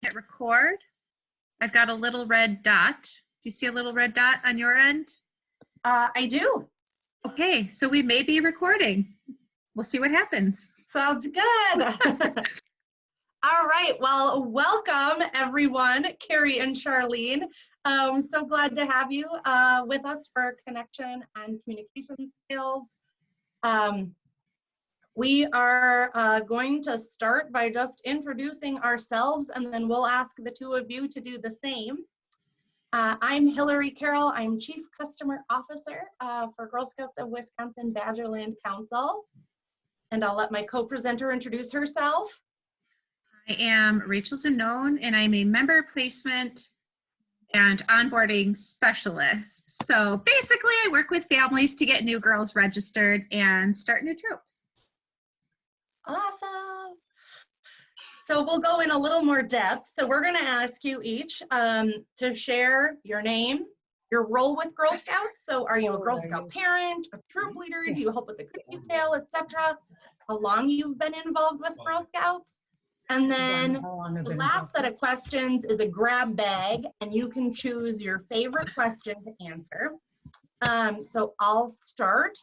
hit record. I've got a little red dot. Do you see a little red dot on your end? I do. Okay, so we may be recording. We'll see what happens. Sounds good. All right, well, welcome everyone, Carrie and Charlene. So glad to have you with us for connection and communication skills. We are going to start by just introducing ourselves, and then we'll ask the two of you to do the same. I'm Hilary Carroll. I'm Chief Customer Officer for Girl Scouts of Wisconsin Badgerland Council. And I'll let my co-presenter introduce herself. I am Rachel Zanone, and I'm a member placement and onboarding specialist. So basically, I work with families to get new girls registered and start new troops. Awesome. So we'll go in a little more depth. So we're going to ask you each to share your name, your role with Girl Scouts. So are you a Girl Scout parent, a troop leader? Do you help with the cookie sale, etc.? How long you've been involved with Girl Scouts? And then the last set of questions is a grab bag, and you can choose your favorite question to answer. So I'll start.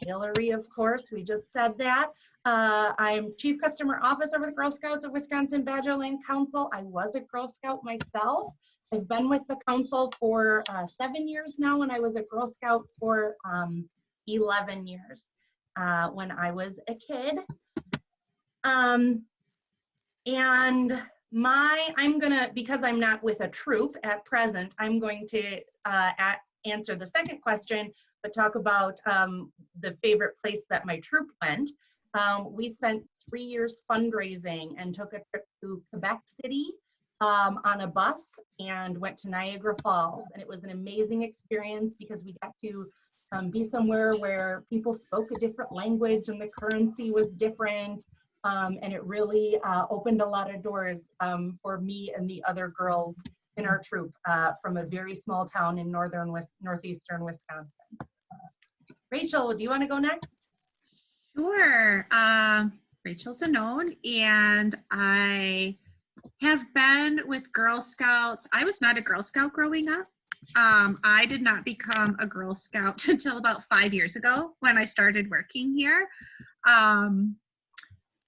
Hilary, of course, we just said that. I'm Chief Customer Officer with Girl Scouts of Wisconsin Badgerland Council. I was a Girl Scout myself. I've been with the council for 7 years now, and I was a Girl Scout for 11 years when I was a kid. And I'm gonna, because I'm not with a troop at present, I'm going to answer the second question, but talk about the favorite place that my troop went. We spent 3 years fundraising and took a trip to Quebec City on a bus and went to Niagara Falls. And it was an amazing experience because we got to be somewhere where people spoke a different language and the currency was different. And it really opened a lot of doors for me and the other girls in our troop from a very small town in northeastern Wisconsin. Rachel, do you want to go next? Sure. Rachel Zanone, and I have been with Girl Scouts. I was not a Girl Scout growing up. I did not become a Girl Scout until about 5 years ago when I started working here.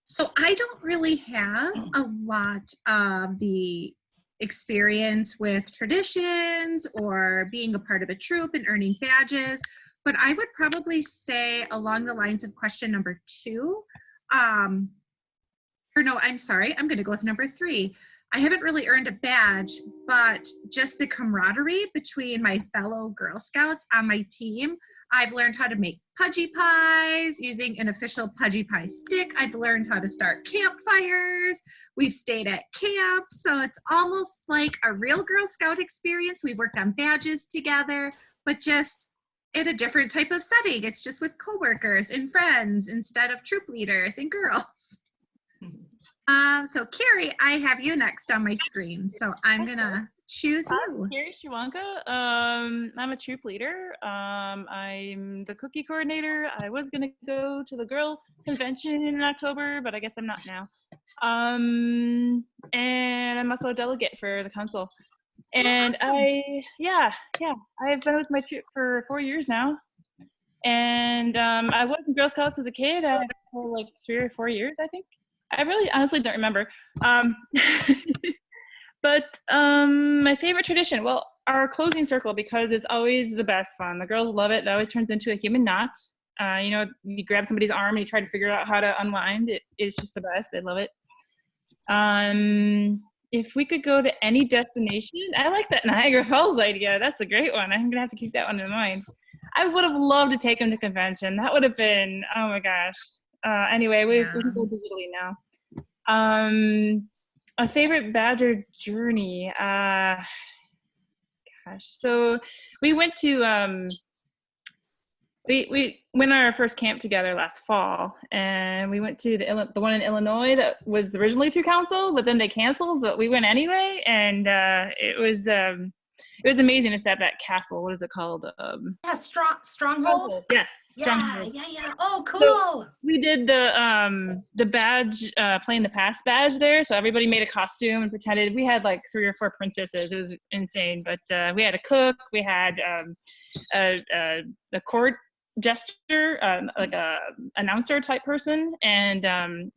So I don't really have a lot of the experience with traditions or being a part of a troop and earning badges, but I would probably say along the lines of question number 2, or no, I'm sorry, I'm gonna go with number 3. I haven't really earned a badge, but just the camaraderie between my fellow Girl Scouts on my team. I've learned how to make pudgy pies using an official pudgy pie stick. I've learned how to start campfires. We've stayed at camp, so it's almost like a real Girl Scout experience. We've worked on badges together, but just in a different type of setting. It's just with coworkers and friends instead of troop leaders and girls. So Carrie, I have you next on my screen, so I'm gonna choose you. Carrie Shiwanka. I'm a troop leader. I'm the cookie coordinator. I was gonna go to the girl convention in October, but I guess I'm not now. And I'm also a delegate for the council. And awesome. I've been with my troop for 4 years now. And I was in Girl Scouts as a kid for like 3 or 4 years, I think. I really honestly don't remember. But my favorite tradition, well, our closing circle, because it's always the best fun. The girls love it. It always turns into a human knot. You know, you grab somebody's arm and you try to figure out how to unwind. It's just the best. They love it. If we could go to any destination, I like that Niagara Falls idea. That's a great one. I'm gonna have to keep that one in mind. I would have loved to take them to convention. That would have been, oh my gosh. Anyway, we can go digitally now. A favorite Badger journey. Gosh, so we went to we went on our first camp together last fall, and we went to the one in Illinois that was originally through council, but then they canceled, but we went anyway, and it was it was amazing. It's at that castle. What is it called? Yeah, stronghold. Yes, Yeah, Stronghold. yeah. Oh, So cool. we did the badge, playing the past badge there. So everybody made a costume and pretended. We had like 3 or 4 princesses. It was insane. But we had a cook. We had a court jester, like a announcer type person, and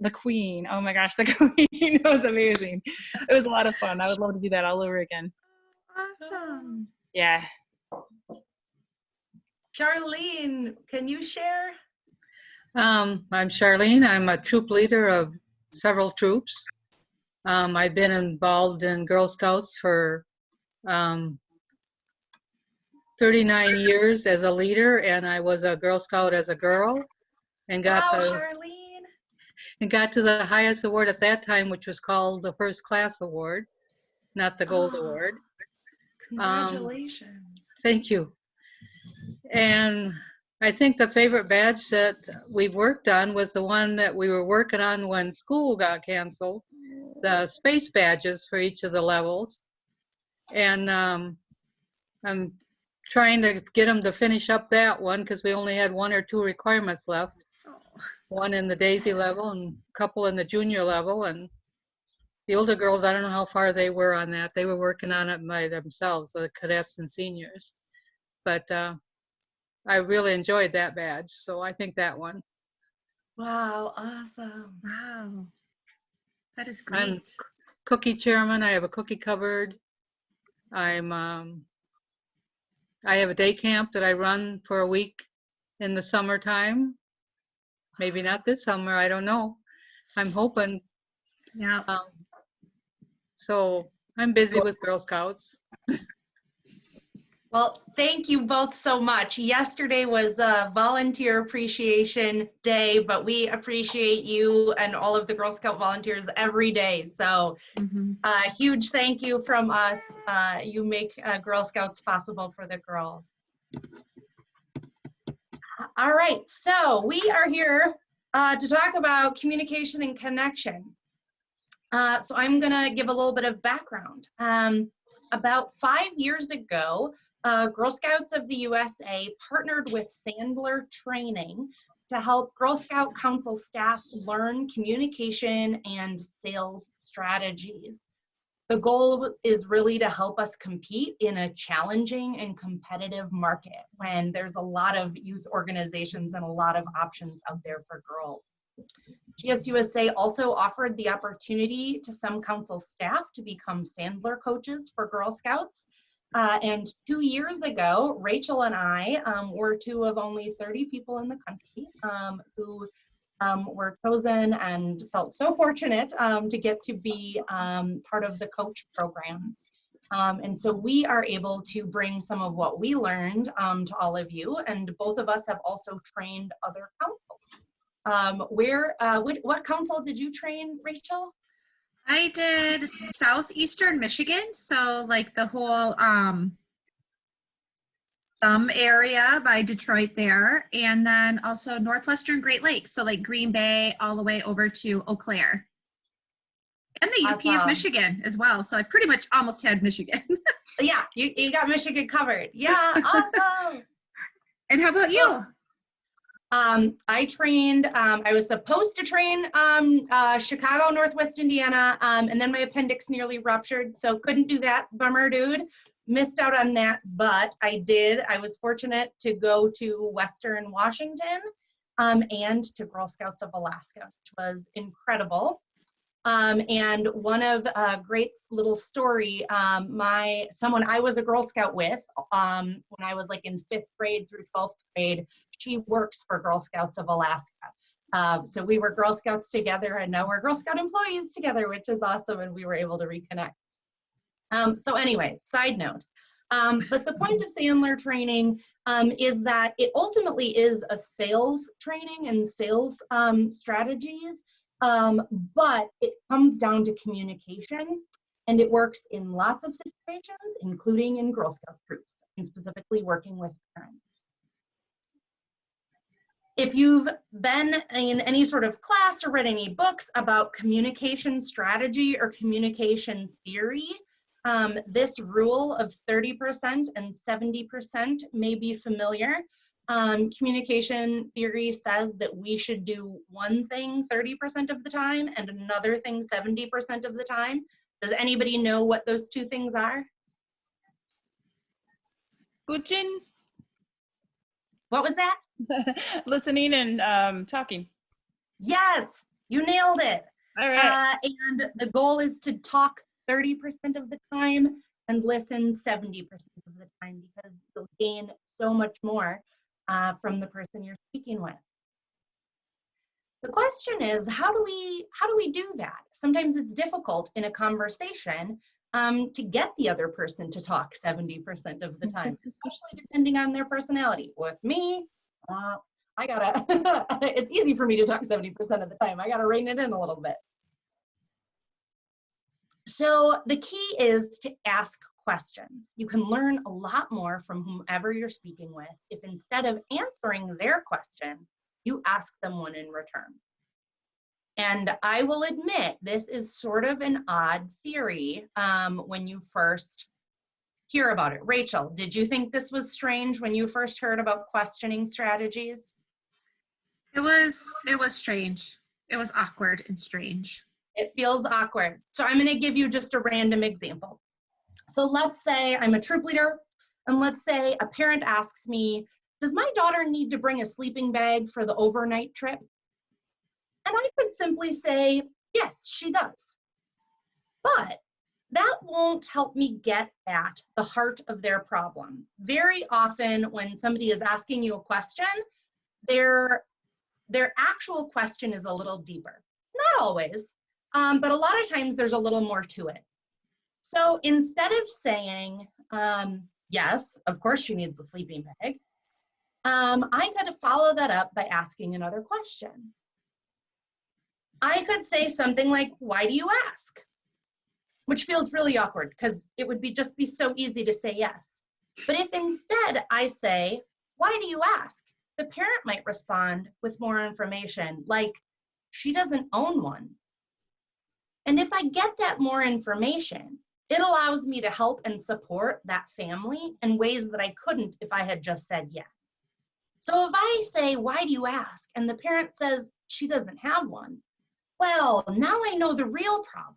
the queen. Oh my gosh, the queen. It was amazing. It was a lot of fun. I would love to do that all over again. Awesome. Yeah. Charlene, can you share? I'm Charlene. I'm a troop leader of several troops. I've been involved in Girl Scouts for 39 years as a leader, and I was a Girl Scout as a girl, and got to the highest award at that time, which was called the First Class Award, not the Gold Award. Congratulations. Thank you. And I think the favorite badge that we've worked on was the one that we were working on when school got canceled, the space badges for each of the levels. And I'm trying to get them to finish up that one because we only had 1 or 2 requirements left. One in the Daisy level and a couple in the junior level. And the older girls, I don't know how far they were on that. They were working on it by themselves, the cadets and seniors. But I really enjoyed that badge, so I think that one. Wow, awesome. Wow. That is I'm great. cookie chairman. I have a cookie cupboard. I have a day camp that I run for a week in the summertime. Maybe not this summer, I don't know. I'm hoping. Yeah. So I'm busy with Girl Scouts. Well, thank you both so much. Yesterday was Volunteer Appreciation Day, but we appreciate you and all of the Girl Scout volunteers every day. So huge thank you from us. You make Girl Scouts possible for the girls. All right, so we are here to talk about communication and connection. So I'm gonna give a little bit of background. About 5 years ago, Girl Scouts of the USA partnered with Sandler Training to help Girl Scout Council staff learn communication and sales strategies. The goal is really to help us compete in a challenging and competitive market when there's a lot of youth organizations and a lot of options out there for girls. GSUSA also offered the opportunity to some council staff to become Sandler coaches for Girl Scouts. And 2 years ago, Rachel and I were 2 of only 30 people in the country who were chosen and felt so fortunate to get to be part of the coach program. And so we are able to bring some of what we learned to all of you, and both of us have also trained other councils. What council did you train, Rachel? I did southeastern Michigan, so like the whole thumb area by Detroit there, and then also northwestern Great Lakes, so like Green Bay all the way over to Eau Claire. And the UP of Michigan as well, so I pretty much almost had Michigan. Yeah, you got Michigan covered. Yeah, awesome. And how about you? I trained, I was supposed to train Chicago, Northwest Indiana, and then my appendix nearly ruptured, so couldn't do that. Bummer, dude. Missed out on that, but I did. I was fortunate to go to Western Washington and to Girl Scouts of Alaska, which was incredible. And one of a great little story, someone I was a Girl Scout with when I was like in 5th grade through 12th grade, she works for Girl Scouts of Alaska. So we were Girl Scouts together, and now we're Girl Scout employees together, which is awesome, and we were able to reconnect. So anyway, side note. But the point of Sandler training is that it ultimately is a sales training and sales strategies. But it comes down to communication, and it works in lots of situations, including in Girl Scout troops, and specifically working with parents. If you've been in any sort of class or read any books about communication strategy or communication theory, This rule of 30% and 70% may be familiar. Communication theory says that we should do one thing 30% of the time and another thing 70% of the time. Does anybody know what those two things are? Gujin, What was that? listening and talking. Yes, you nailed it. All right. And the goal is to talk 30% of the time and listen 70% of the time, because you'll gain so much more from the person you're speaking with. The question is, how do we do that? Sometimes it's difficult in a conversation to get the other person to talk 70% of the time, especially depending on their personality. With me, I gotta, it's easy for me to talk 70% of the time. I gotta rein it in a little bit. So the key is to ask questions. You can learn a lot more from whomever you're speaking with if instead of answering their question, you ask them one in return. And I will admit, this is sort of an odd theory when you first hear about it. Rachel, did you think this was strange when you first heard about questioning strategies? It was strange. It was awkward and strange. It feels awkward. So I'm going to give you just a random example. So let's say I'm a troop leader, and let's say a parent asks me, does my daughter need to bring a sleeping bag for the overnight trip? And I could simply say, yes, she does. But that won't help me get at the heart of their problem. Very often when somebody is asking you a question, their actual question is a little deeper. Not always, but a lot of times there's a little more to it. So instead of saying, yes, of course she needs a sleeping bag, I'm going to follow that up by asking another question. I could say something like, why do you ask? Which feels really awkward because it would just be so easy to say yes. But if instead I say, why do you ask? The parent might respond with more information, like, she doesn't own one. And if I get that more information, it allows me to help and support that family in ways that I couldn't if I had just said yes. So if I say, why do you ask? And the parent says, she doesn't have one. Well, now I know the real problem.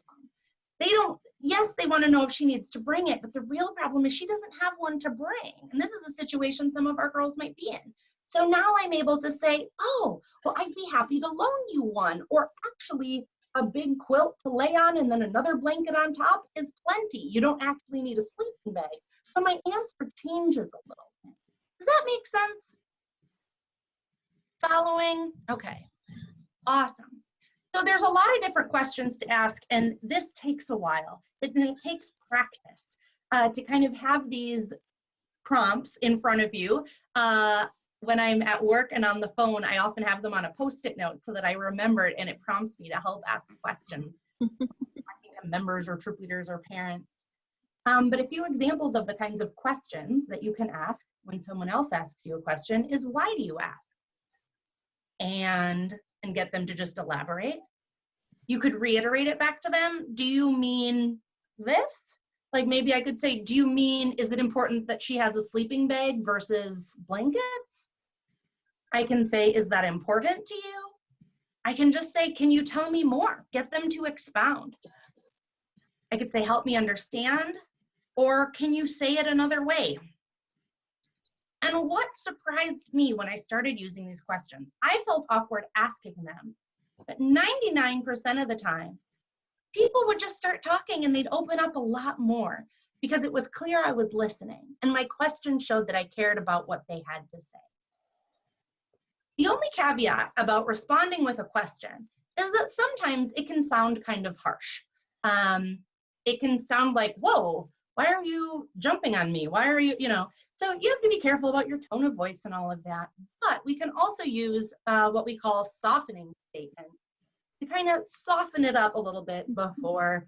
Yes, they want to know if she needs to bring it, but the real problem is she doesn't have one to bring. And this is a situation some of our girls might be in. So now I'm able to say, oh, well, I'd be happy to loan you one, or actually a big quilt to lay on and then another blanket on top is plenty. You don't actually need a sleeping bag. So my answer changes a little bit. Does that make sense? Following? Okay, awesome. So there's a lot of different questions to ask, and this takes a while. It takes practice to kind of have these prompts in front of you. When I'm at work and on the phone, I often have them on a Post-it note so that I remember it, and it prompts me to help ask questions, talking to members or troop leaders or parents. But a few examples of the kinds of questions that you can ask when someone else asks you a question is, why do you ask? And get them to just elaborate. You could reiterate it back to them. Do you mean this? Like maybe I could say, do you mean, is it important that she has a sleeping bag versus blankets? I can say, is that important to you? I can just say, can you tell me more? Get them to expound. I could say, help me understand, or can you say it another way? And what surprised me when I started using these questions, I felt awkward asking them, but 99% of the time, people would just start talking and they'd open up a lot more because it was clear I was listening and my question showed that I cared about what they had to say. The only caveat about responding with a question is that sometimes it can sound kind of harsh. It can sound like, whoa, why are you jumping on me? Why are you, so you have to be careful about your tone of voice and all of that. But we can also use what we call softening statements to kind of soften it up a little bit before,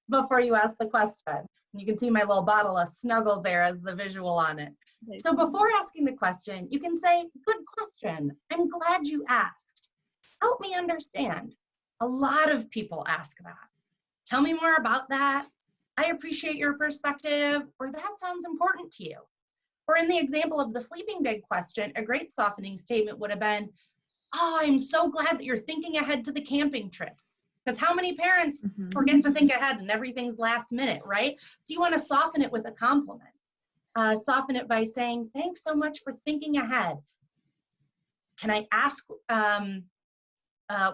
before you ask the question. And you can see my little bottle of Snuggle there as the visual on it. So before asking the question, you can say, good question. I'm glad you asked. Help me understand. A lot of people ask that. Tell me more about that. I appreciate your perspective, or that sounds important to you. Or in the example of the sleeping bag question, a great softening statement would have been, oh, I'm so glad that you're thinking ahead to the camping trip. Because how many parents forget to think ahead and everything's last minute, right? So you want to soften it with a compliment. Soften it by saying, thanks so much for thinking ahead. Can I ask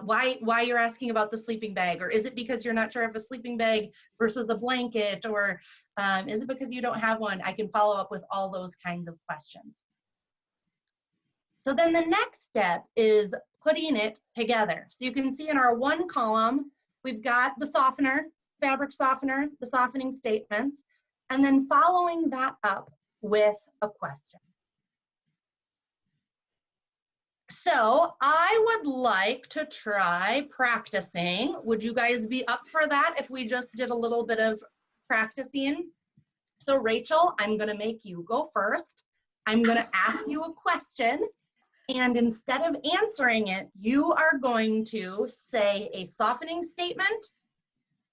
why you're asking about the sleeping bag? Or is it because you're not sure if a sleeping bag versus a blanket? Or is it because you don't have one? I can follow up with all those kinds of questions. So then the next step is putting it together. So you can see in our one column, we've got the softener, fabric softener, the softening statements, and then following that up with a question. So I would like to try practicing. Would you guys be up for that if we just did a little bit of practicing? So Rachel, I'm gonna make you go first. I'm gonna ask you a question, and instead of answering it, you are going to say a softening statement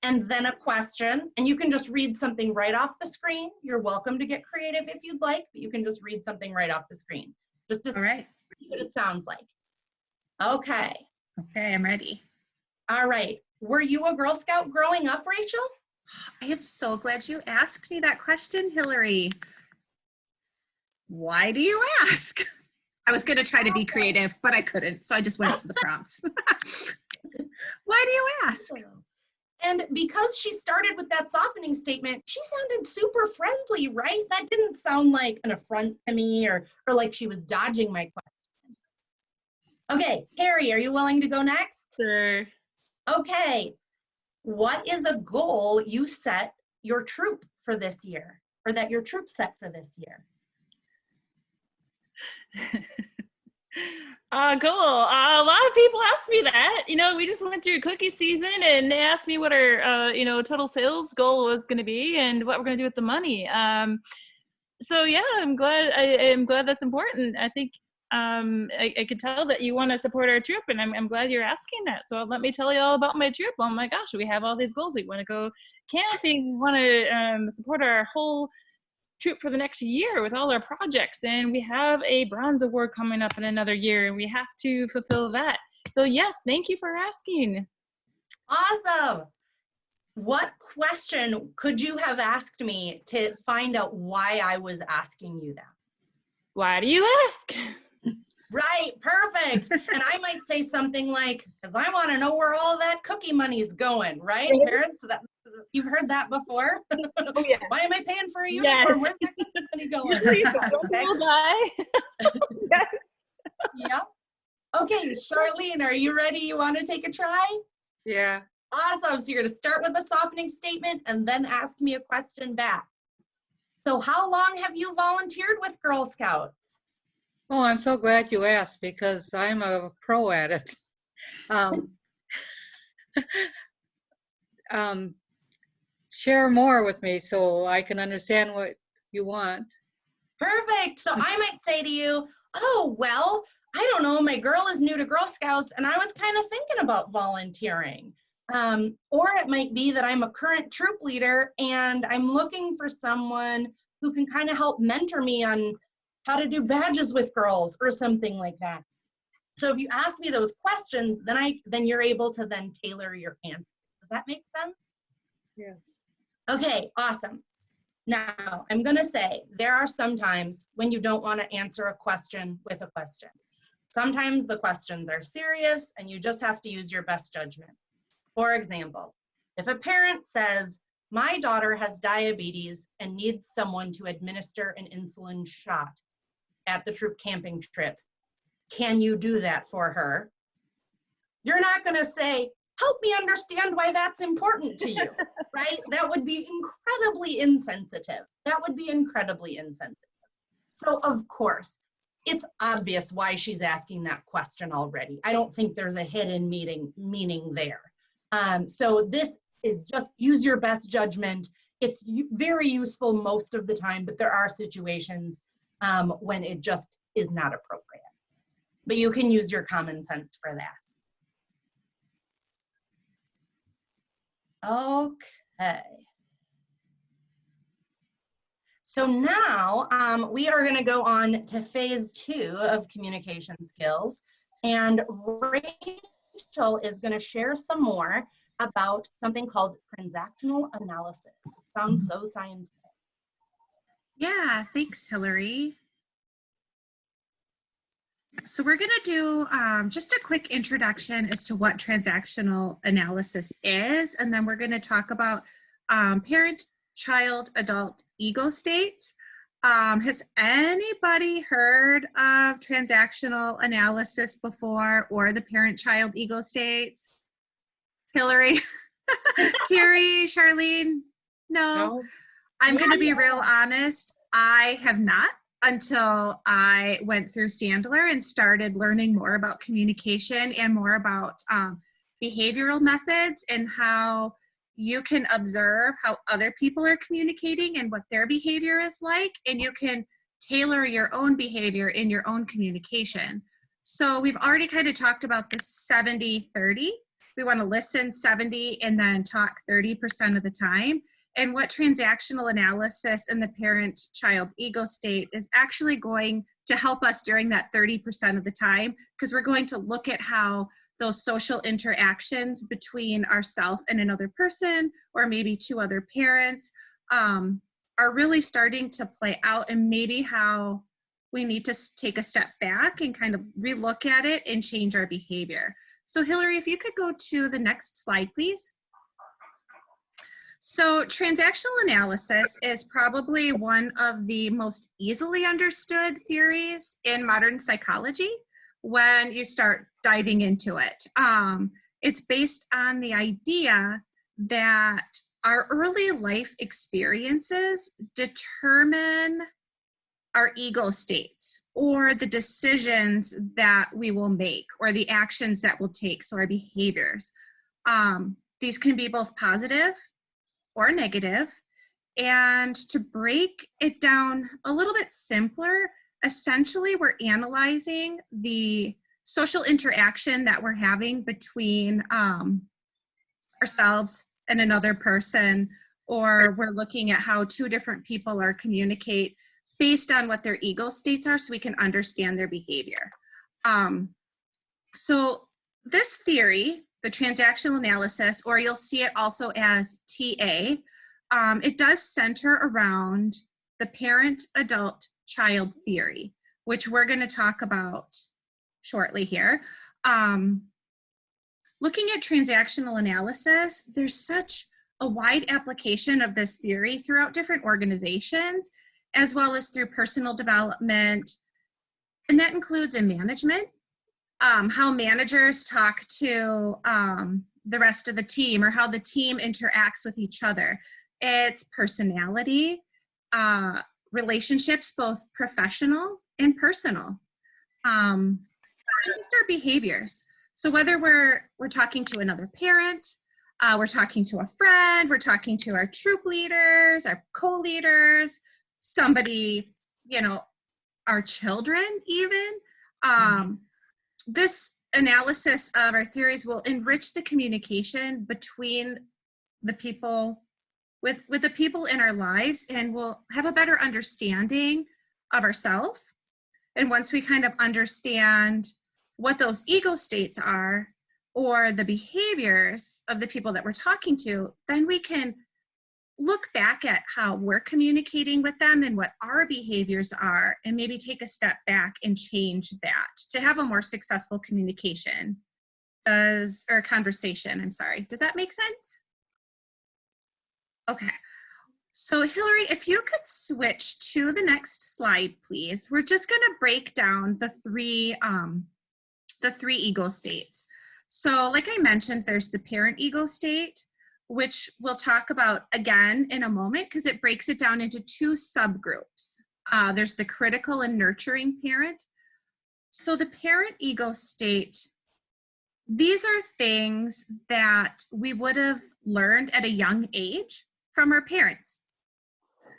and then a question, and you can just read something right off the screen. You're welcome to get creative if you'd like, but you can just read something right off the screen. Just to see what it sounds like. Okay. Okay, I'm ready. All right. Were you a Girl Scout growing up, Rachel? I am so glad you asked me that question, Hilary. Why do you ask? I was going to try to be creative, but I couldn't, so I just went to the prompts. Why do you ask? And because she started with that softening statement, she sounded super friendly, right? That didn't sound like an affront to me or like she was dodging my question. Okay, Carrie, are you willing to go next? Sure. Okay. What is a goal you set your troop for this year, or that your troop set for this year? Cool. A lot of people ask me that. You know, we just went through cookie season and they asked me what our, total sales goal was going to be and what we're going to do with the money. So yeah, I'm glad that's important. I think I can tell that you want to support our troop, and I'm glad you're asking that. So let me tell you all about my troop. Oh my gosh, we have all these goals. We want to go camping. We want to support our whole troop for the next year with all our projects, and we have a bronze award coming up in another year, and we have to fulfill that. So yes, thank you for asking. Awesome. What question could you have asked me to find out why I was asking you that? Why do you ask? Right, perfect. And I might say something like, because I want to know where all that cookie money's going, right? Parents, you've heard that before? Oh, yeah. Why am I paying for a uniform? Yes. Where's that cookie money going? Please don't die. Yes. Yep. Okay, Charlene, are you ready? You want to take a try? Yeah. Awesome. So you're going to start with a softening statement and then ask me a question back. So how long have you volunteered with Girl Scouts? Oh, I'm so glad you asked because I'm a pro at it. Share more with me so I can understand what you want. Perfect. So I might say to you, oh, well, I don't know, my girl is new to Girl Scouts and I was kind of thinking about volunteering. Or it might be that I'm a current troop leader and I'm looking for someone who can kind of help mentor me on how to do badges with girls or something like that. So if you ask me those questions, then you're able to then tailor your answer. Does that make sense? Yes. Okay, awesome. Now, I'm going to say there are some times when you don't want to answer a question with a question. Sometimes the questions are serious and you just have to use your best judgment. For example, if a parent says, my daughter has diabetes and needs someone to administer an insulin shot at the troop camping trip, can you do that for her? You're not going to say, help me understand why that's important to you, right? That would be incredibly insensitive. That would be incredibly insensitive. So of course, it's obvious why she's asking that question already. I don't think there's a hidden meaning there. So this is just use your best judgment. It's very useful most of the time, but there are situations when it just is not appropriate. But you can use your common sense for that. Okay. So now we are going to go on to phase 2 of communication skills. And Rachel is going to share some more about something called transactional analysis. Sounds so scientific. Yeah, thanks, Hilary. So we're going to do just a quick introduction as to what transactional analysis is, and then we're going to talk about parent, child, adult ego states. Has anybody heard of transactional analysis before, or the parent-child ego states? Hilary, Carrie, Charlene? No? I'm going to be real honest. I have not, until I went through Sandler and started learning more about communication and more about behavioral methods and how you can observe how other people are communicating and what their behavior is like, and you can tailor your own behavior in your own communication. So we've already kind of talked about the 70-30. We want to listen 70 and then talk 30% of the time. And what transactional analysis in the parent-child ego state is actually going to help us during that 30% of the time, because we're going to look at how those social interactions between ourselves and another person, or maybe two other parents, are really starting to play out, and maybe how we need to take a step back and kind of relook at it and change our behavior. So Hilary, if you could go to the next slide, please. So transactional analysis is probably one of the most easily understood theories in modern psychology when you start diving into it. It's based on the idea that our early life experiences determine our ego states, or the decisions that we will make, or the actions that we'll take, so our behaviors. These can be both positive or negative. And to break it down a little bit simpler, essentially we're analyzing the social interaction that we're having between ourselves and another person, or we're looking at how two different people are communicate based on what their ego states are, so we can understand their behavior. So this theory, the transactional analysis, or you'll see it also as TA, it does center around the parent-adult-child theory, which we're going to talk about shortly here. Looking at transactional analysis, there's such a wide application of this theory throughout different organizations, as well as through personal development, and that includes in management. How managers talk to the rest of the team, or how the team interacts with each other. It's personality, relationships, both professional and personal. Just our behaviors. So whether we're talking to another parent, we're talking to a friend, we're talking to our troop leaders, our co-leaders, somebody, our children even. This analysis of our theories will enrich the communication between the people, with the people in our lives, and we'll have a better understanding of ourselves. And once we kind of understand what those ego states are, or the behaviors of the people that we're talking to, then we can look back at how we're communicating with them and what our behaviors are, and maybe take a step back and change that to have a more successful communication or conversation. I'm sorry. Does that make sense? Okay. So Hilary, if you could switch to the next slide, please. We're just going to break down the three ego states. So like I mentioned, there's the parent ego state, which we'll talk about again in a moment, because it breaks it down into two subgroups. There's the critical and nurturing parent. So the parent ego state, these are things that we would have learned at a young age from our parents.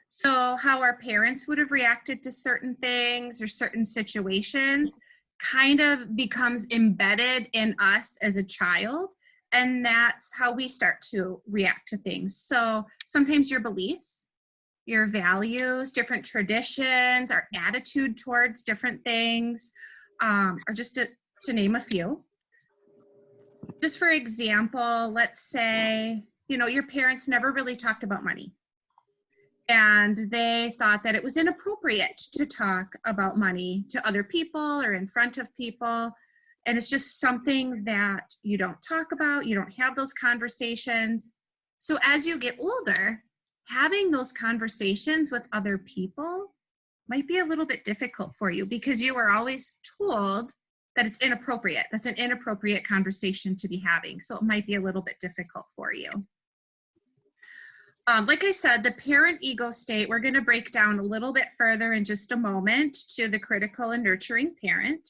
So how our parents would have reacted to certain things or certain situations kind of becomes embedded in us as a child. And that's how we start to react to things. So sometimes your beliefs your values, different traditions, our attitude towards different things, or just to name a few. Just for example, let's say, you know, your parents never really talked about money. And they thought that it was inappropriate to talk about money to other people or in front of people. And it's just something that you don't talk about, you don't have those conversations. So as you get older, having those conversations with other people might be a little bit difficult for you because you were always told that it's inappropriate. That's an inappropriate conversation to be having. So it might be a little bit difficult for you. Like I said, the parent ego state, we're going to break down a little bit further in just a moment to the critical and nurturing parent.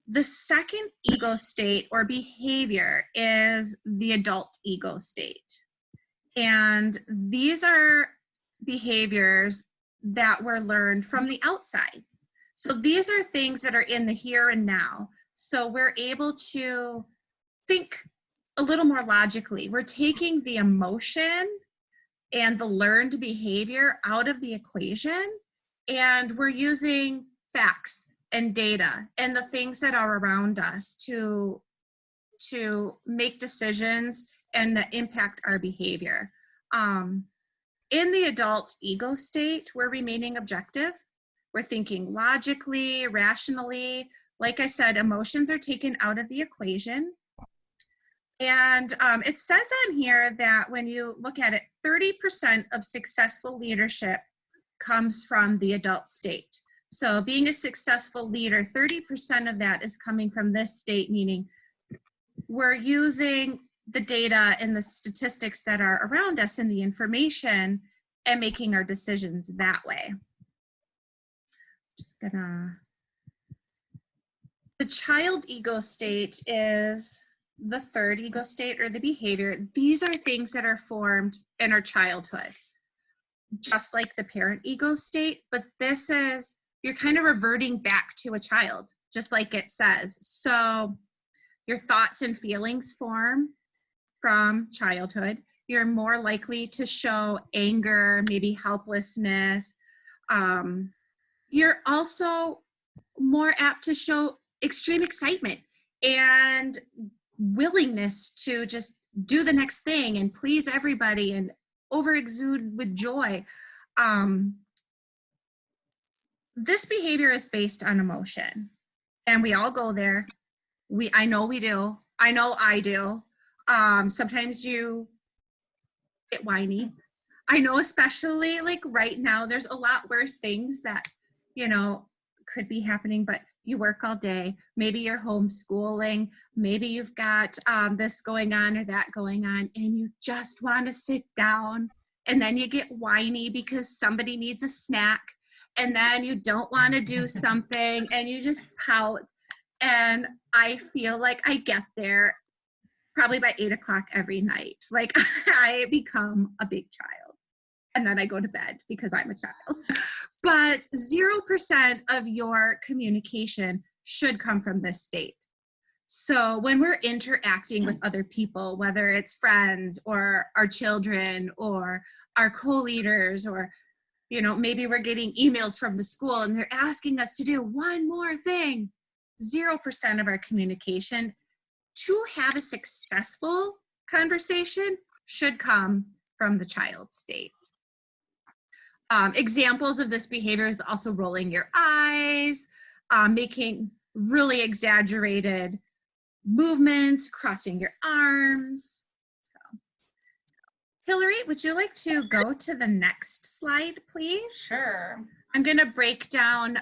The second ego state or behavior is the adult ego state. And these are behaviors that were learned from the outside. So these are things that are in the here and now. So we're able to think a little more logically. We're taking the emotion and the learned behavior out of the equation, and we're using facts and data and the things that are around us to make decisions and that impact our behavior. In the adult ego state, we're remaining objective. We're thinking logically, rationally. Like I said, emotions are taken out of the equation. And it says on here that when you look at it, 30% of successful leadership comes from the adult state. So being a successful leader, 30% of that is coming from this state, meaning we're using the data and the statistics that are around us and the information and making our decisions that way. Just gonna, the child ego state is the third ego state or the behavior. These are things that are formed in our childhood, just like the parent ego state, but this is, you're kind of reverting back to a child, just like it says. So your thoughts and feelings form from childhood. You're more likely to show anger, maybe helplessness. You're also more apt to show extreme excitement and willingness to just do the next thing and please everybody and over exude with joy. This behavior is based on emotion, and we all go there. I know we do. I know I do. Sometimes you get whiny. I know, especially like right now, there's a lot worse things that, you know, could be happening, but you work all day. Maybe you're homeschooling. Maybe you've got this going on or that going on, and you just want to sit down, and then you get whiny because somebody needs a snack, and then you don't want to do something, and you just pout. And I feel like I get there probably by 8 o'clock every night. Like I become a big child, and then I go to bed because I'm a child. But 0% of your communication should come from this state. So when we're interacting with other people, whether it's friends or our children or our co-leaders, or, you know, maybe we're getting emails from the school and they're asking us to do one more thing, 0% of our communication to have a successful conversation should come from the child state. Examples of this behavior is also rolling your eyes, making really exaggerated movements, crossing your arms. So, Hilary, would you like to go to the next slide, please? Sure. I'm going to break down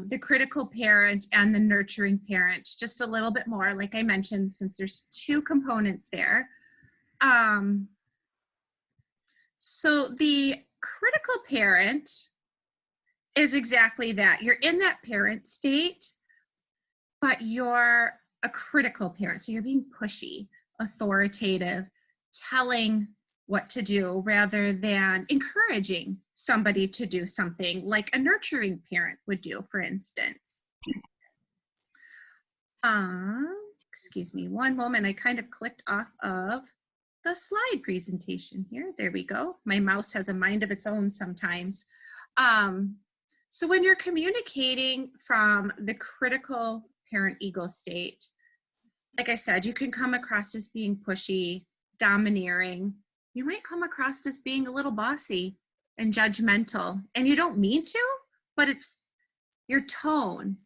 the critical parent and the nurturing parent just a little bit more, like I mentioned, since there's two components there. So the critical parent is exactly that. You're in that parent state, but you're a critical parent. So you're being pushy, authoritative, telling what to do rather than encouraging somebody to do something like a nurturing parent would do, for instance. Excuse me, one moment. I kind of clicked off of the slide presentation here. There we go. My mouse has a mind of its own sometimes. So when you're communicating from the critical parent ego state, like I said, you can come across as being pushy, domineering. You might come across as being a little bossy and judgmental, and you don't mean to, but it's your tone,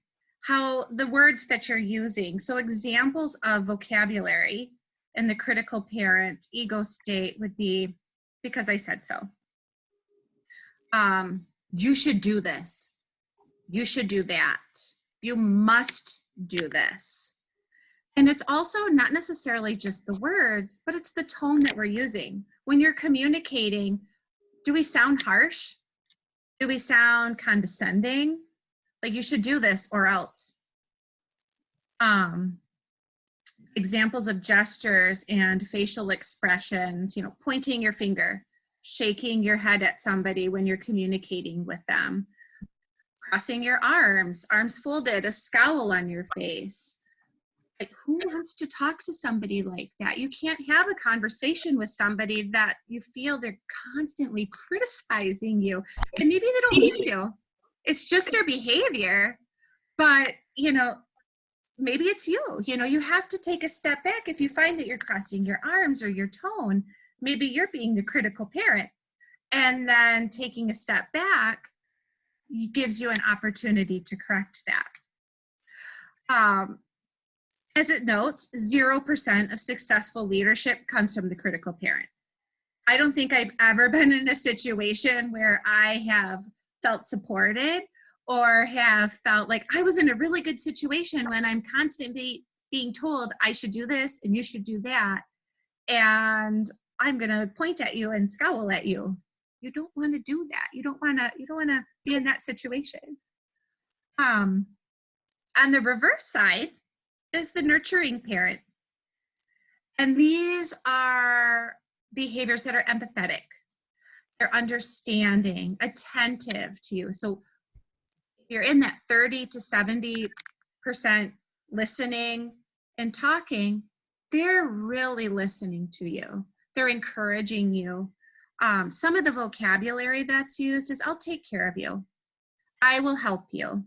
how the words that you're using. So examples of vocabulary in the critical parent ego state would be, because I said so. You should do this. You should do that. You must do this. And it's also not necessarily just the words, but it's the tone that we're using. When you're communicating, do we sound harsh? Do we sound condescending? Like, you should do this or else. Examples of gestures and facial expressions, pointing your finger, shaking your head at somebody when you're communicating with them, crossing your arms folded, a scowl on your face. Like, who wants to talk to somebody like that? You can't have a conversation with somebody that you feel they're constantly criticizing you. And maybe they don't mean to. It's just their behavior. But, maybe it's you. You have to take a step back. If you find that you're crossing your arms or your tone, maybe you're being the critical parent. And then taking a step back gives you an opportunity to correct that. As it notes, 0% of successful leadership comes from the critical parent. I don't think I've ever been in a situation where I have felt supported or have felt like I was in a really good situation when I'm constantly being told I should do this and you should do that. And I'm going to point at you and scowl at you. You don't want to do that. You don't want to be in that situation. On the reverse side is the nurturing parent. And these are behaviors that are empathetic. They're understanding, attentive to you. So you're in that 30 to 70% listening and talking, they're really listening to you. They're encouraging you. Some of the vocabulary that's used is, I'll take care of you. I will help you.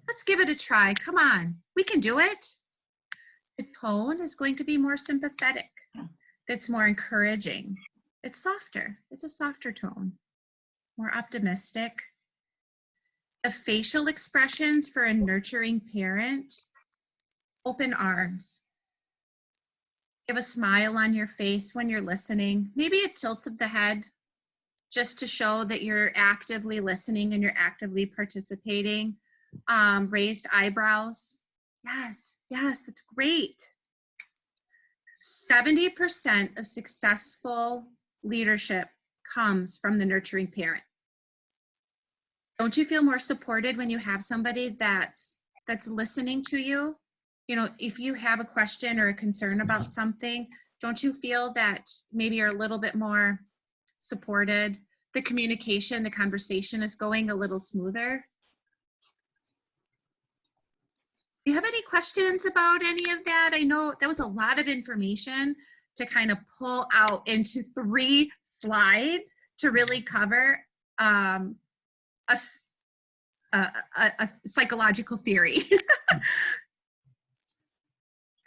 Let's give it a try. Come on, we can do it. The tone is going to be more sympathetic. It's more encouraging. It's softer. It's a softer tone, more optimistic. The facial expressions for a nurturing parent, open arms. Give a smile on your face when you're listening. Maybe a tilt of the head just to show that you're actively listening and you're actively participating. Raised eyebrows. Yes, that's great. 70% of successful leadership comes from the nurturing parent. Don't you feel more supported when you have somebody that's listening to you? If you have a question or a concern about something, don't you feel that maybe you're a little bit more supported? The communication, the conversation is going a little smoother. Do you have any questions about any of that? I know that was a lot of information to kind of pull out into 3 slides to really cover a psychological theory.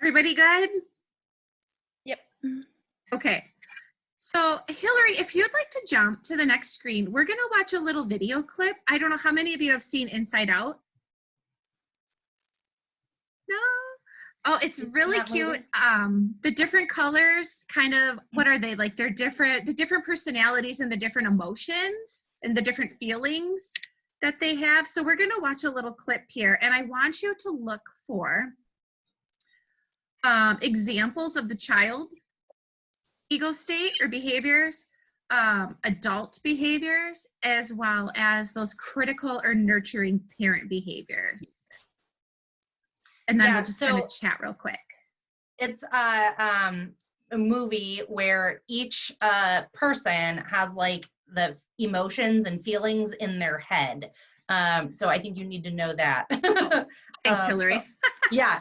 Everybody good? Yep. Okay. So Hilary, if you'd like to jump to the next screen, we're going to watch a little video clip. I don't know how many of you have seen Inside Out. No? Oh, it's really cute. The different colors, kind of, what are they? Like, they're different, the different personalities and the different emotions and the different feelings that they have. So we're going to watch a little clip here, and I want you to look for examples of the child ego state or behaviors, adult behaviors, as well as those critical or nurturing parent behaviors. And then we'll just kind of chat real quick. It's a movie where each person has like the emotions and feelings in their head. So I think you need to know that. Thanks, Hilary. Yeah.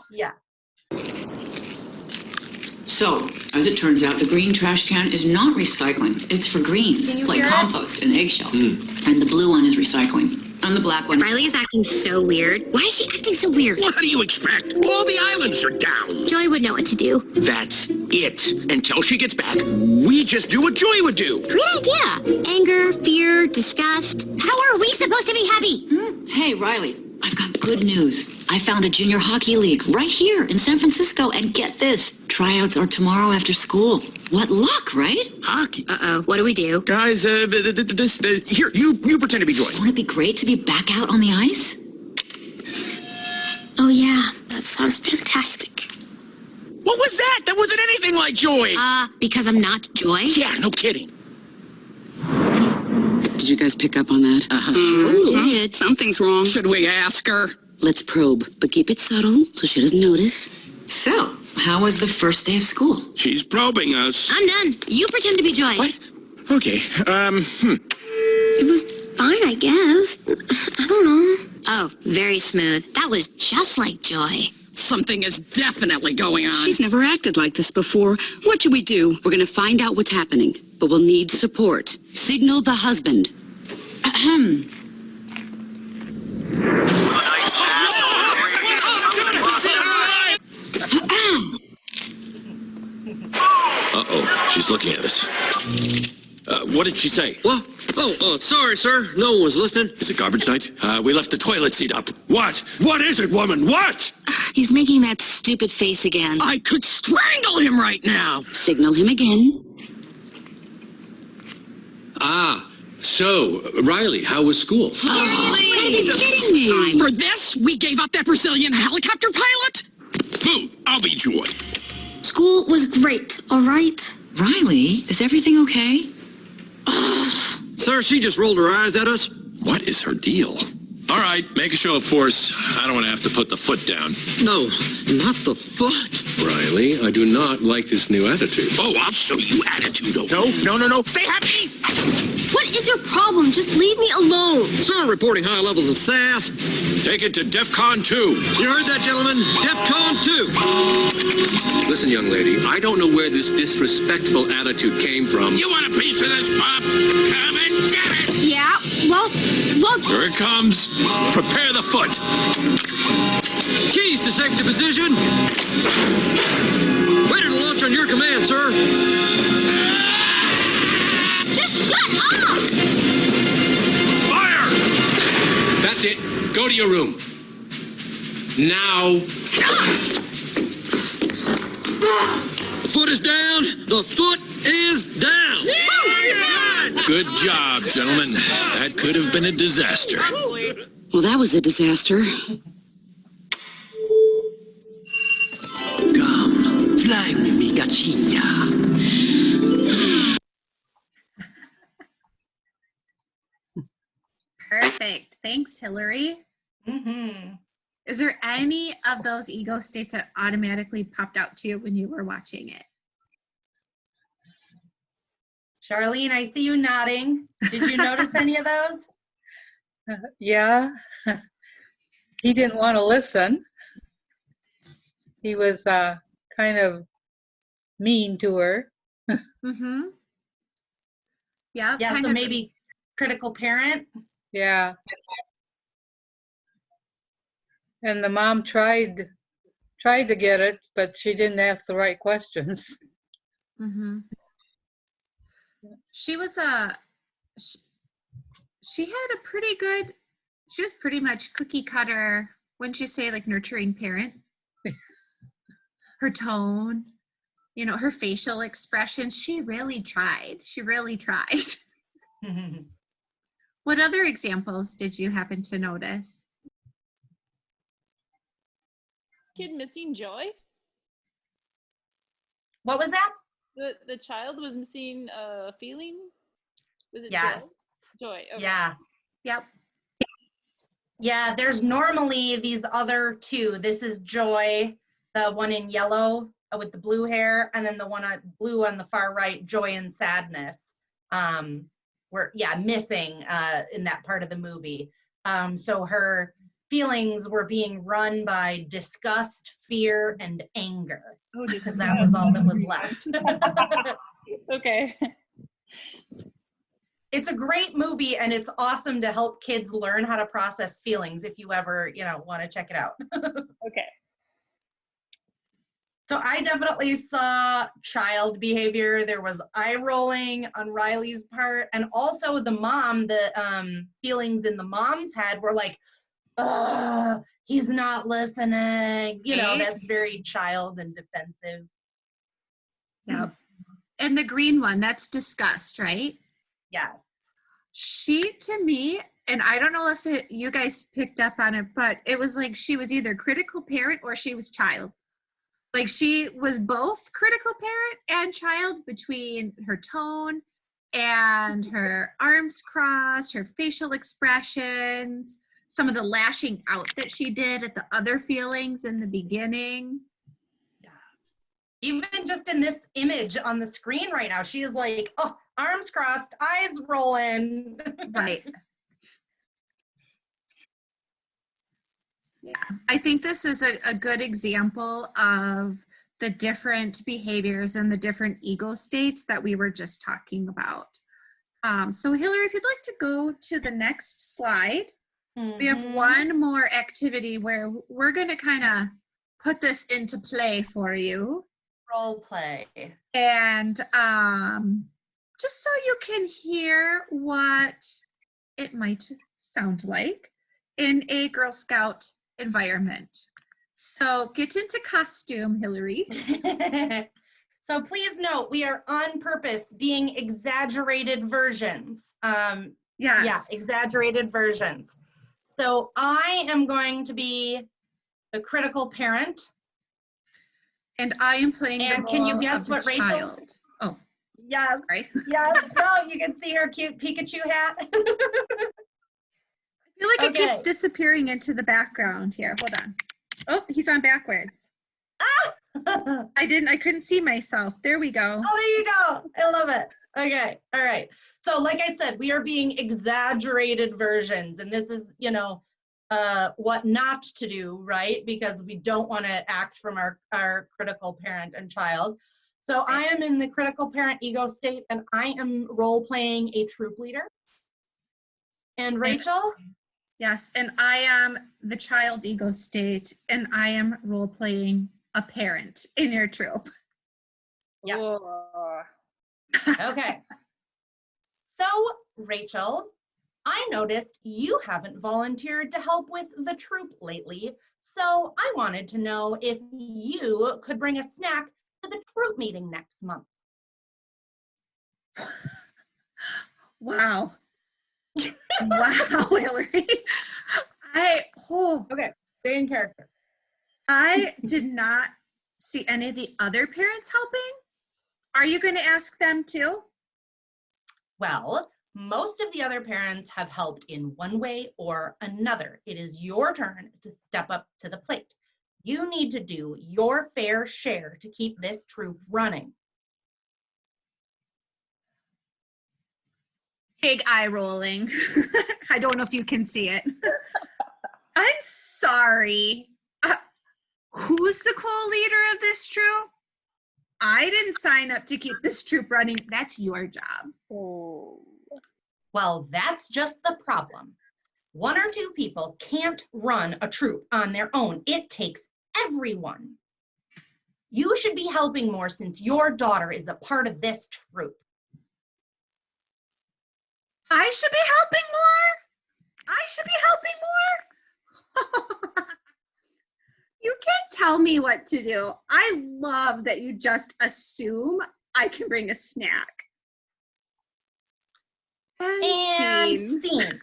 So, as it turns out, the green trash can is not recycling. It's for greens, Can you like hear it? compost and eggshells. And the blue one is recycling. And the black one. Riley is acting so weird. Why is she acting so weird? What do you expect? All the islands are down. Joy would know what to do. That's it. Until she gets back, we just do what Joy would do. Great idea. Anger, fear, disgust. How are we supposed to be happy? Hey, Riley, I've got good news. I found a junior hockey league right here in San Francisco. And get this, tryouts are tomorrow after school. What luck, right? Hockey. Uh-oh. What do we do? Guys, here, you pretend to be Joy. Won't it be great to be back out on the ice? Oh, yeah. That sounds fantastic. What was that? That wasn't anything like Joy. Because I'm not Joy? Yeah, no kidding. Did you guys pick up on that? Sure did. Something's wrong. Should we ask her? Let's probe, but keep it subtle so she doesn't notice. So, how was the first day of school? She's probing us. I'm done. You pretend to be Joy. What? Okay, It was fine, I guess. I don't know. Oh, very smooth. That was just like Joy. Something is definitely going on. She's never acted like this before. What should we do? We're going to find out what's happening, but we'll need support. Signal the husband. Ahem. Uh-oh, she's looking at us. What did she say? What? Oh, sorry, sir. No one was listening. Is it garbage night? We left the toilet seat up. What? What is it, woman? What? He's making that stupid face again. I could strangle him right now. Signal him again. So, Riley, how was school? Are you kidding me? For this, we gave up that Brazilian helicopter pilot? Boo! I'll be Joy. School was great, all right? Riley, is everything okay? Sir, she just rolled her eyes at us. What is her deal? All right, make a show of force. I don't want to have to put the foot down. No, not the foot. Riley, I do not like this new attitude. Oh, I'll show you attitude. No. Stay happy. What is your problem? Just leave me alone. Sir, reporting high levels of sass. Take it to DEFCON 2. You heard that, gentlemen? DEFCON 2. Listen, young lady, I don't know where this disrespectful attitude came from. You want a piece of this, Pops? Come and get it. Yeah, well... Here it comes. Prepare the foot. Keys to safety position. Ready to launch on your command, sir. Just shut up! Fire! That's it. Go to your room. Now. The foot is down. The foot is down. Good job, gentlemen. That could have been a disaster. Well, that was a disaster. Come, fly with me, gatinha. Perfect. Thanks, Hilary. Mm-hmm. Is there any of those ego states that automatically popped out to you when you were watching it? Charlene, I see you nodding. Did you notice any of those? Yeah. He didn't want to listen. He was kind of mean to her. Mm-hmm. Yeah. Yeah, kind so of. maybe critical parent. Yeah. And the mom tried to get it, but she didn't ask the right questions. Mm-hmm. She was she had a pretty good, she was pretty much cookie cutter, wouldn't you say, like nurturing parent? Her tone, her facial expressions, she really tried. What other examples did you happen to notice? Kid missing joy. What was that? The child was missing a feeling. Was it Yes. joy? Joy. Okay. Yeah. Yep. Yeah, there's normally these other two. This is Joy, the one in yellow with the blue hair, and then the one on blue on the far right, Joy and Sadness. We're missing in that part of the movie. So her feelings were being run by disgust, fear, and anger, Oh, because that was all that was left. Okay. It's a great movie, and it's awesome to help kids learn how to process feelings if you ever, want to check it out. Okay. So I definitely saw child behavior. There was eye rolling on Riley's part, and also the mom, the feelings in the mom's head were like, "Ugh, he's not listening." That's very child and defensive. Yep. And the green one, that's disgust, right? Yes. She, to me, and I don't know if you guys picked up on it, but it was like she was either critical parent or she was child. Like she was both critical parent and child between her tone and her arms crossed, her facial expressions, some of the lashing out that she did at the other feelings in the beginning. Even just in this image on the screen right now, she is like, oh, arms crossed, eyes rolling. Right. Yeah, I think this is a good example of the different behaviors and the different ego states that we were just talking about. So Hilary, if you'd like to go to the next slide, we have one more activity where we're going to kind of put this into play for you. Role play. And just so you can hear what it might sound like in a Girl Scout environment. So get into costume, Hilary. So please note, we are on purpose being exaggerated versions. Yes. Yeah, exaggerated versions. So I am going to be the critical parent. And I am playing the role. And can you guess what Rachel's? Oh. Yes. Sorry. Yes. No, you can see her cute Pikachu hat. I feel like it keeps disappearing into the background here. Hold on. Oh, he's on backwards. Ah! I couldn't see myself. There we go. Oh, there you go. I love it. Okay. All right. So like I said, we are being exaggerated versions, and this is, what not to do, right? Because we don't want to act from our critical parent and child. So I am in the critical parent ego state, and I am role playing a troop leader. And Rachel? Yes, and I am the child ego state, and I am role playing a parent in your troop. Yeah. Okay. So, Rachel, I noticed you haven't volunteered to help with the troop lately, so I wanted to know if you could bring a snack to the troop meeting next month. Wow. Wow, Hilary. Okay, stay in character. I did not see any of the other parents helping. Are you going to ask them too? Well, most of the other parents have helped in one way or another. It is your turn to step up to the plate. You need to do your fair share to keep this troop running. Big eye rolling. I don't know if you can see it. I'm sorry. Who's the co-leader of this troop? I didn't sign up to keep this troop running. That's your job. Oh. Well, that's just the problem. One or two people can't run a troop on their own. It takes everyone. You should be helping more since your daughter is a part of this troop. I should be helping more? I should be helping more? You can't tell me what to do. I love that you just assume I can bring a snack. And scene.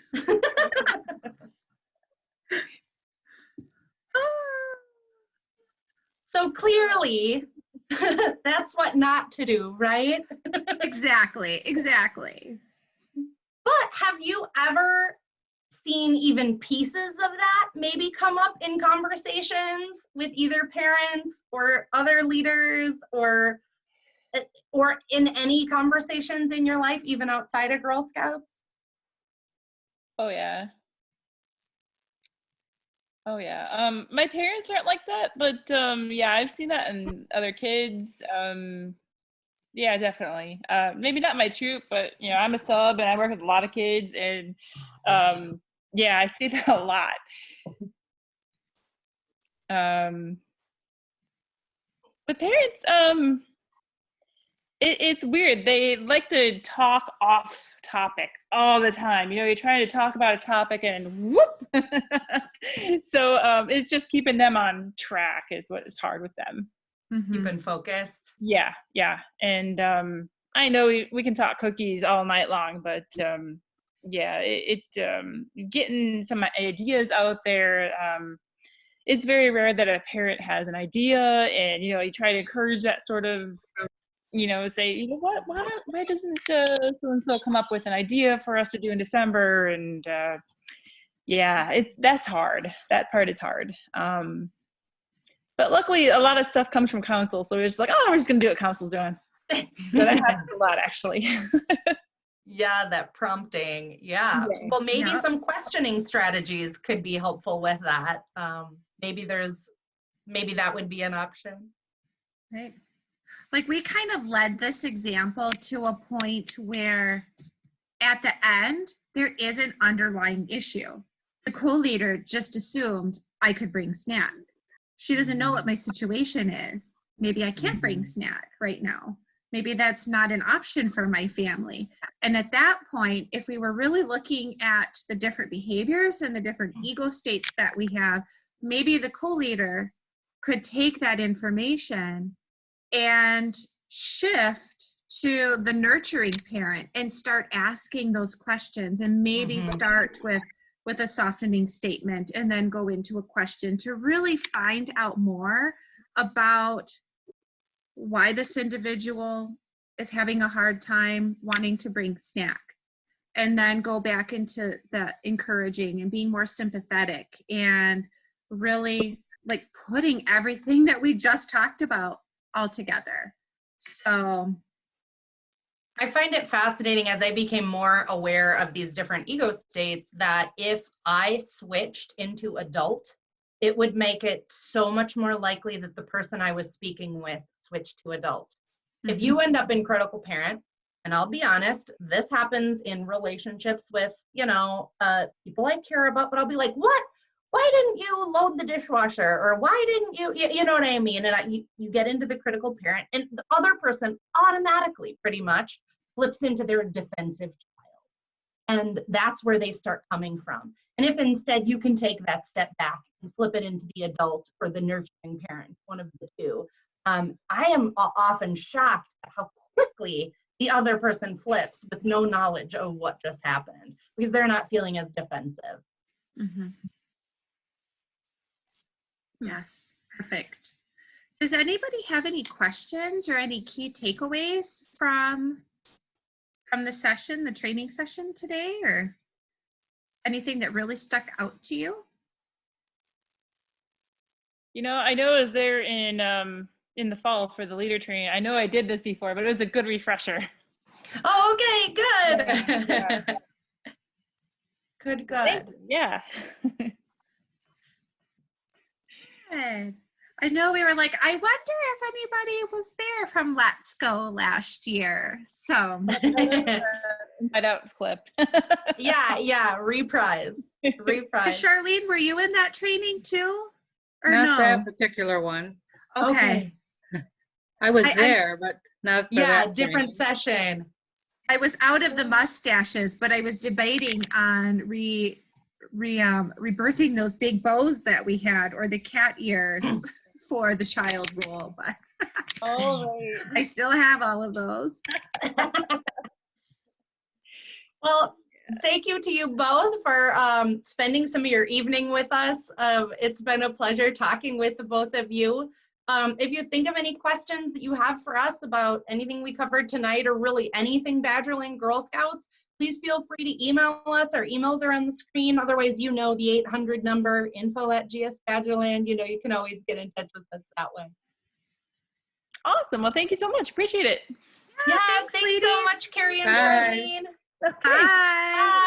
So clearly, that's what not to do, right? Exactly. But have you ever seen even pieces of that maybe come up in conversations with either parents or other leaders or in any conversations in your life, even outside of Girl Scouts? Oh, yeah. Oh yeah. My parents aren't like that, but yeah, I've seen that in other kids. Yeah, definitely. Maybe not my troop, but you know, I'm a sub and I work with a lot of kids, and yeah, I see that a lot. But parents, it's weird. They like to talk off topic all the time. You know, you're trying to talk about a topic and whoop. So it's just keeping them on track is what is hard with them. Keeping focused. Yeah, yeah. And I know we can talk cookies all night long, but yeah, getting some ideas out there. It's very rare that a parent has an idea, and you know, you try to encourage that sort of, you know, say, you know what, why doesn't so and so come up with an idea for us to do in December? And yeah, that's hard. That part is hard. But luckily, a lot of stuff comes from council, so we're just like, oh, we're just gonna do what council's doing. So that happens a lot, actually. Yeah, that prompting. Yeah. Well, maybe some questioning strategies could be helpful with that. Maybe that would be an option. Right. Like we kind of led this example to a point where at the end, there is an underlying issue. The co-leader just assumed I could bring snack. She doesn't know what my situation is. Maybe I can't bring snack right now. Maybe that's not an option for my family. And at that point, if we were really looking at the different behaviors and the different ego states that we have, maybe the co-leader could take that information and shift to the nurturing parent and start asking those questions, and maybe start with a softening statement and then go into a question to really find out more about why this individual is having a hard time wanting to bring snack, and then go back into the encouraging and being more sympathetic and really like putting everything that we just talked about all together. So I find it fascinating as I became more aware of these different ego states that if I switched into adult, it would make it so much more likely that the person I was speaking with switched to adult. If you end up in critical parent, and I'll be honest, this happens in relationships with, you know, people I care about, but I'll be like, what? Why didn't you load the dishwasher? Or why didn't you know what I mean? And you get into the critical parent, and the other person automatically pretty much flips into their defensive child. And that's where they start coming from. And if instead you can take that step back and flip it into the adult or the nurturing parent, one of the two, I am often shocked at how quickly the other person flips with no knowledge of what just happened, because they're not feeling as defensive. Yes, perfect. Does anybody have any questions or any key takeaways from the session, the training session today, or anything that really stuck out to you? You know, I know I was there in the fall for the leader training. I know I did this before, but it was a good refresher. Oh, okay, good. Yeah. Good. Yeah. Good. I know we were like, I wonder if anybody was there from Let's Go last year. So Inside Out clip. Yeah, reprise. Charlene, were you in that training too? Or Not no? that particular one. Okay. I was there, but not for that different training. session. I was out of the mustaches, but I was debating on rebirthing those big bows that we had, or the cat ears for the child role. But I still have all of those. Well, thank you to you both for spending some of your evening with us. It's been a pleasure talking with the both of you. If you think of any questions that you have for us about anything we covered tonight, or really anything Badgerland Girl Scouts, please feel free to email us. Our emails are on the screen. Otherwise, you know the 800 number, info@GS Badgerland. You know, you can always get in touch with us that way. Awesome. Well, thank you so much. Appreciate it. Yeah, thanks so much, Carrie and Bye. Charlene. Bye.